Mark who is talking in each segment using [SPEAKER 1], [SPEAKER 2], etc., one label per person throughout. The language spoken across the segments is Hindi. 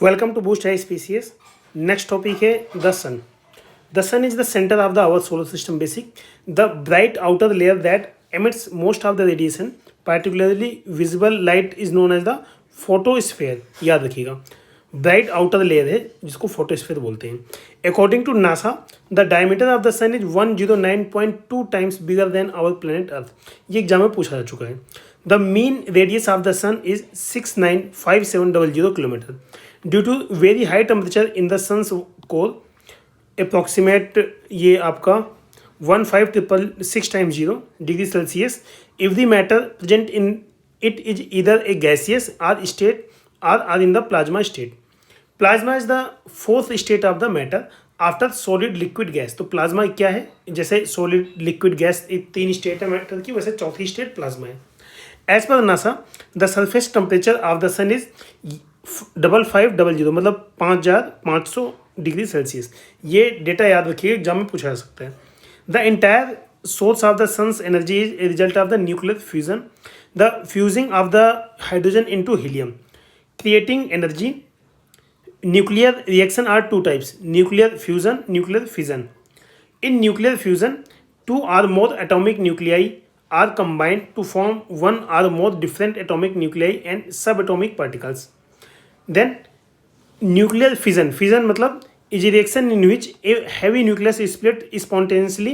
[SPEAKER 1] Welcome to boost species. Next topic है the sun. The sun is the centre of the our solar system basic the bright outer layer that emits most of the radiation particularly visible light is known as the photosphere। याद रखिएगा, ब्राइट आउटर लेयर है जिसको फोटोस्फीयर बोलते हैं। According to NASA the diameter of the sun is 109.2 times bigger than our planet earth. ये एग्जाम में पूछा जा चुका है। The mean radius of the sun is 695700 kilometre. Due to very high temperature in the sun's core approximate ये आपका 15,660 degree Celsius if the matter present in it is either a gaseous or state or in the plasma state। Plasma is the fourth state of the matter after solid liquid gas. तो प्लाज्मा क्या है? जैसे सॉलिड लिक्विड गैस तीन स्टेट है मैटर की, वैसे चौथी स्टेट प्लाज्मा है। As per NASA the surface temperature of the sun is 5500 मतलब 5500 डिग्री सेल्सियस। ये डेटा याद रखिए, एग्जाम में पूछा जा सकता है। The entire source of the sun's energy is a result of the nuclear fusion, the fusing of the hydrogen into helium, creating energy. Nuclear reaction are two types: nuclear fusion, nuclear fission. In nuclear fusion, two or more atomic nuclei are combined to form one or more different atomic nuclei and subatomic particles. Then nuclear fission मतलब is a reaction in which a heavy nucleus is split spontaneously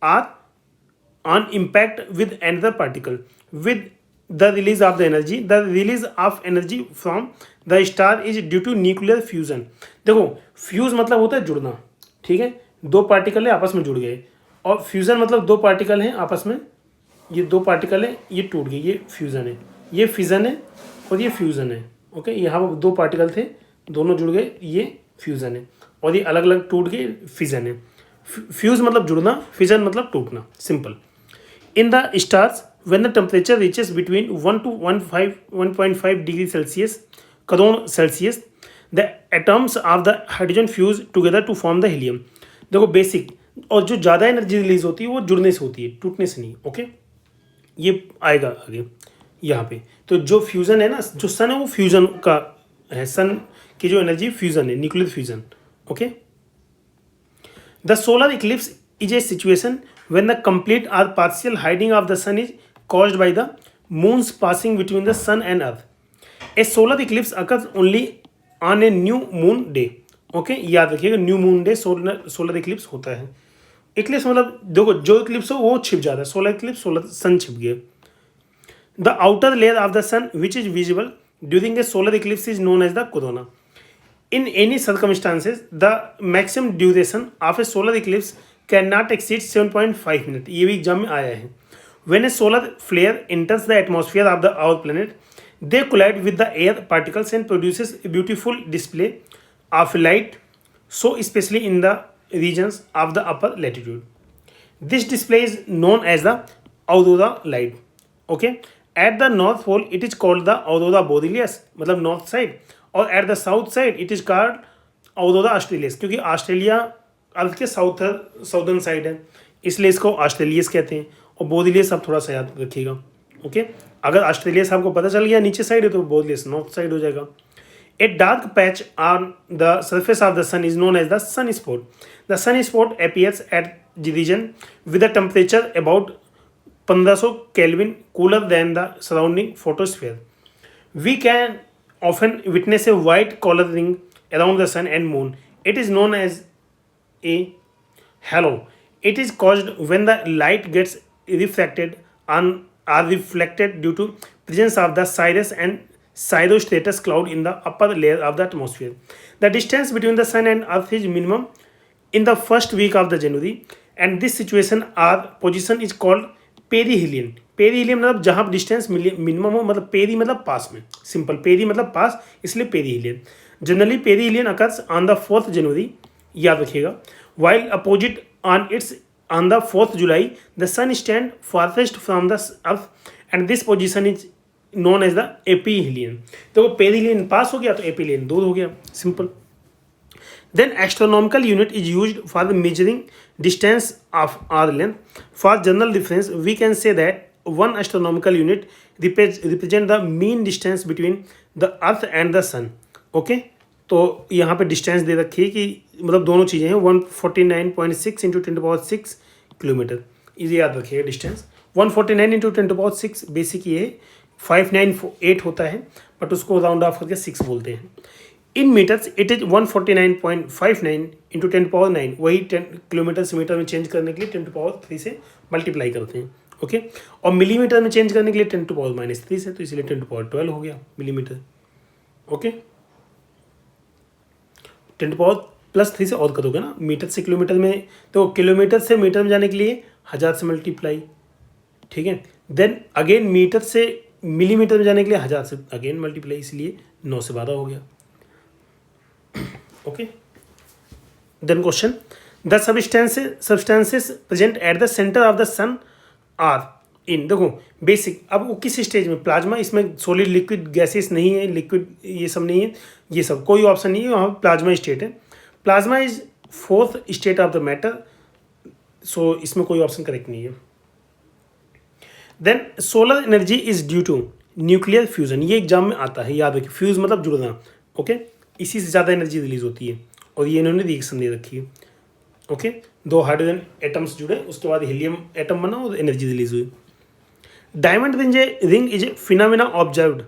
[SPEAKER 1] or on impact with another particle with the release of the energy। The release of energy from the star is due to nuclear fusion। देखो, फ्यूज मतलब होता है जुड़ना, ठीक है। दो पार्टिकल है आपस में जुड़ गए, और फ्यूजन मतलब दो पार्टिकल हैं आपस में, ये दो पार्टिकल है ये टूट गए, ये फ्यूजन है। ये फिजन है और ये फ्यूजन है। ओके, यहाँ दो पार्टिकल थे, दोनों जुड़ गए, ये फ्यूजन है, और ये अलग अलग टूट गए, फिजन है। फ्यूज मतलब जुड़ना, फिजन मतलब टूटना, simple. In the stars when the temperature reaches between 1 to 1.5 degree Celsius crore Celsius the atoms of the hydrogen fuse together to form the helium. देखो बेसिक, और जो ज़्यादा एनर्जी रिलीज होती है वो जुड़ने से होती है, टूटने से नहीं। ओके, ये आएगा आगे यहाँ पे। तो जो फ्यूज़न है ना, जो सन है वो फ्यूज़न का है, सन की जो एनर्जी फ्यूज़न है, nuclear fusion. Okay, the solar eclipse is a situation when the complete or partial hiding of the sun is caused by the moon's passing between the sun and earth. A solar eclipse occurs only on a new moon day. Okay, याद रखिएगा, new moon day solar eclipse होता है। इक्लिप्स मतलब देखो, जो इक्लिप्स हो वो छिप जाता है। सोलर इक्लिप्स, सोलर सन छिप गया। The outer layer of the sun which is visible during a solar eclipse is known as the corona. In any circumstances, the maximum duration of a solar eclipse cannot exceed 7.5 minutes। ये भी एग्जाम में आया है। When a solar flare enters the atmosphere of our planet, they collide with the air particles and produces a beautiful display of light, so especially in the regions of the upper latitude. This display is known as the aurora light। Okay, at the north pole it is called the aurora borealis मतलब north side, और at the south side it is called aurora australis, क्योंकि ऑस्ट्रेलिया अर्थ के साउदर्न साइड है, इसलिए इसको ऑस्ट्रेलियस कहते हैं। और बोरिलियस आप थोड़ा सा याद रखिएगा। ओके, अगर ऑस्ट्रेलियस आपको पता चल गया नीचे साइड है तो बोरिलियस नॉर्थ साइड हो जाएगा। A dark patch on the surface of the sun is known as the sun spot. The sun spot appears at the region with the temperature about 1500 kelvin cooler than the surrounding photosphere. We can often witness a white color ring around the sun and moon. It is known as a halo. It is caused when the light gets refracted on or reflected due to presence of the cirrus and cirrostratus cloud in the upper layer of the atmosphere. The distance between the sun and earth is minimum in the first week of the January, and this situation or position is called perihelion। पेरीहिलियम मतलब जहाँ डिस्टेंस मिनिमम हो, मतलब पेरी मतलब पास में, सिंपल, पेरी मतलब पास, इसलिए perihelion. Generally perihelion occurs on the 4th January, याद रखिएगा। While opposite on it's on the 4th July the sun stand farthest from the earth and this position is known as the aphelion. तो पेरीहिलियन पास हो गया तो एपीहिलियन दूर हो गया, simple. Then astronomical unit is used for the measuring distance of our length। For general reference, we can say that one astronomical unit represent the mean distance between the earth and the sun। Okay, तो यहाँ पे डिस्टेंस दे रखी है कि मतलब दोनों चीज़ें हैं 149.6 इंटू 10⁶ किलोमीटर, इसे याद रखिएगा डिस्टेंस। 149 इंटू 10⁶ बेसिक ये 598 होता है, बट उसको राउंड ऑफ करके 6 बोलते हैं। In metres it is 149.59 into 10⁹, वही 10 किलोमीटर से मीटर में चेंज करने के लिए 10⁻³ से मल्टीप्लाई करते हैं। ओके, और मिलीमीटर में चेंज करने के लिए 10⁻³ से, तो इसलिए 10⁻12 हो गया मिलीमीटर। ओके, 10⁻+3 से और करोगे ना, मीटर से किलोमीटर में, तो किलोमीटर से मीटर में जाने के लिए 1000 से मल्टीप्लाई, ठीक है। देन अगेन मीटर से मिलीमीटर में जाने के लिए 1000 से अगेन मल्टीप्लाई, इसलिए 9 से 12 हो गया। Okay, then question, the substances present at the centre of the sun are in, देखो बेसिक, अब वो किस स्टेज में, प्लाज्मा, इसमें सॉलिड लिक्विड गैसेस नहीं है, लिक्विड ये सब नहीं है, ये सब कोई ऑप्शन नहीं है, वहाँ प्लाज्मा स्टेट है। Plasma is 4th state of the matter, so इसमें कोई ऑप्शन करेक्ट नहीं है। Then solar energy is due to nuclear fusion, ये एग्जाम में आता है, याद रखिए, फ्यूज मतलब जुड़ना। ओके, इसी से ज़्यादा एनर्जी रिलीज होती है, और ये इन्होंने रिएक्शन दे रखी है। ओके, 2 हाइड्रोजन एटम्स जुड़े, उसके बाद हीलियम एटम बना और एनर्जी रिलीज हुई। Diamond ring is a phenomena observed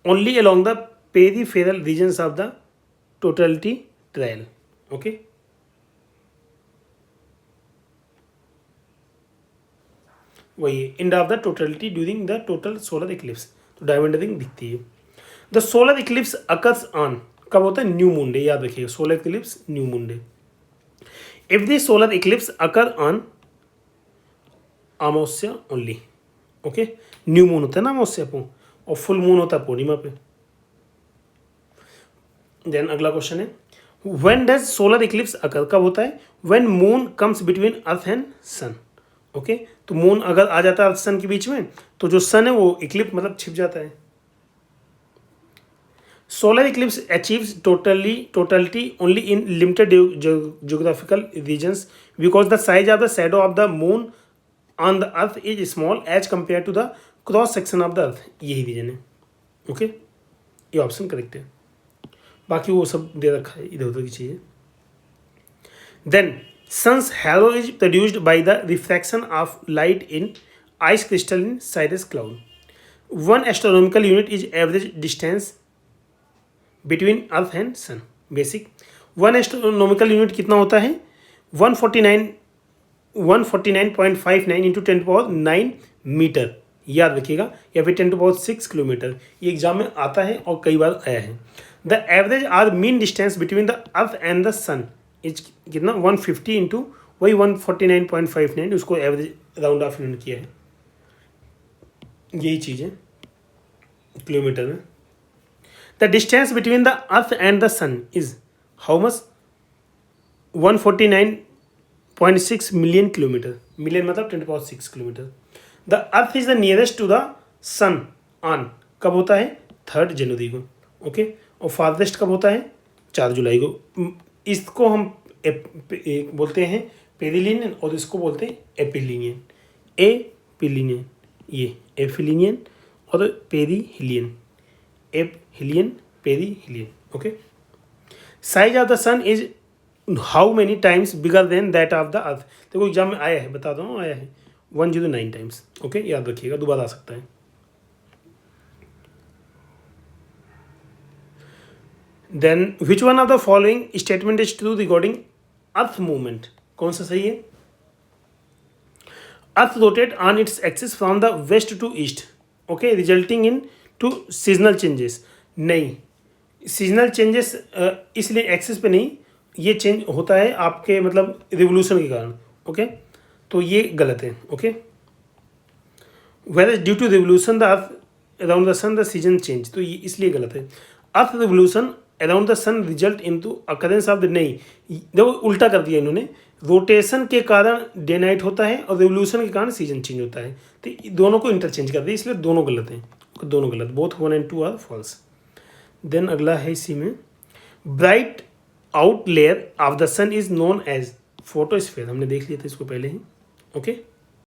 [SPEAKER 1] only along the peripheral regions of the totality trial. Okay, वही end of the totality during the total solar eclipse, तो डायमंड रिंग दिखती है। The solar eclipse occurs on, कब होता है, न्यू मून डे, याद रखिएगा, solar eclipse new moon day. If the solar eclipse occur on amavasya only, okay, new moon होता है ना अमावस्या को, और फुल मून होता है पूर्णिमा पे। देन अगला क्वेश्चन है, when does solar eclipse occur, कब होता है, when moon comes between earth and sun. Okay, तो मून अगर आ जाता है अर्थ सन के बीच में, तो जो सन है वो इक्लिप्स मतलब छिप जाता है। Solar Eclipse achieves totality only in limited geographical regions because the size of the shadow of the moon on the earth is small as compared to the cross section of the earth, यही रीजन है। ओके, ये ऑप्शन करेक्ट है, बाकी वो सब दे रखा है इधर उधर की चीज़ें। Then sun's halo is produced by the refraction of light in ice crystal in cirrus cloud. One astronomical unit is average distance between earth and sun. Basic, 1 astronomical unit कितना होता है, 149.59 इंटू 10⁹ मीटर, याद रखिएगा, या फिर 10⁶ किलोमीटर, ये एग्जाम में आता है और कई बार आया है। The average or mean distance between the earth and the sun is कितना, 150 इंटू वही 149.59, उसको एवरेज राउंड ऑफ इन्होंने किया है, यही चीज़ है किलोमीटर में। The distance between the earth and the sun is how much, 149.6 million kilometer, million मतलब 10⁶ kilometre. The earth is the nearest to the sun on, कब होता है, 3rd जनवरी को। ओके, और फारदेस्ट कब होता है, 4 जुलाई को। इसको हम बोलते हैं पेरिलिनियन, और इसको बोलते हैं एपिलिनियन। एपिलिनियन, ये एपिलिनियन और perihelion, aphelion, perihelion. Okay, size of the sun is how many times bigger than that of the earth, देखो एग्जाम में आया है, बता दो आया है, 109 टाइम्स। ओके, याद रखिएगा, दोबारा आ सकता है। Then which one of the following statement is true regarding earth movement, कौन सा सही है, earth rotate on its axis from the west to east, okay, resulting in to seasonal changes, नहीं, सीजनल चेंजेस इसलिए एक्सिस पे नहीं, ये चेंज होता है आपके मतलब रिवोल्यूशन के कारण। ओके, तो ये गलत है। Okay, where due to revolution the earth around the sun the season change, तो ये इसलिए गलत है। Earth revolution around the sun result into occurrence of the, नहीं, देखो उल्टा कर दिया इन्होंने, रोटेशन के कारण डे नाइट होता है और रिवोल्यूशन के कारण सीजन चेंज होता है, तो दोनों को इंटरचेंज कर दिया, इसलिए दोनों गलत हैं, दोनों गलत, both 1 and 2 are false. Then अगला है इसी में, bright out layer of the sun is known as photosphere, हमने देख लिया था इसको पहले ही। ओके,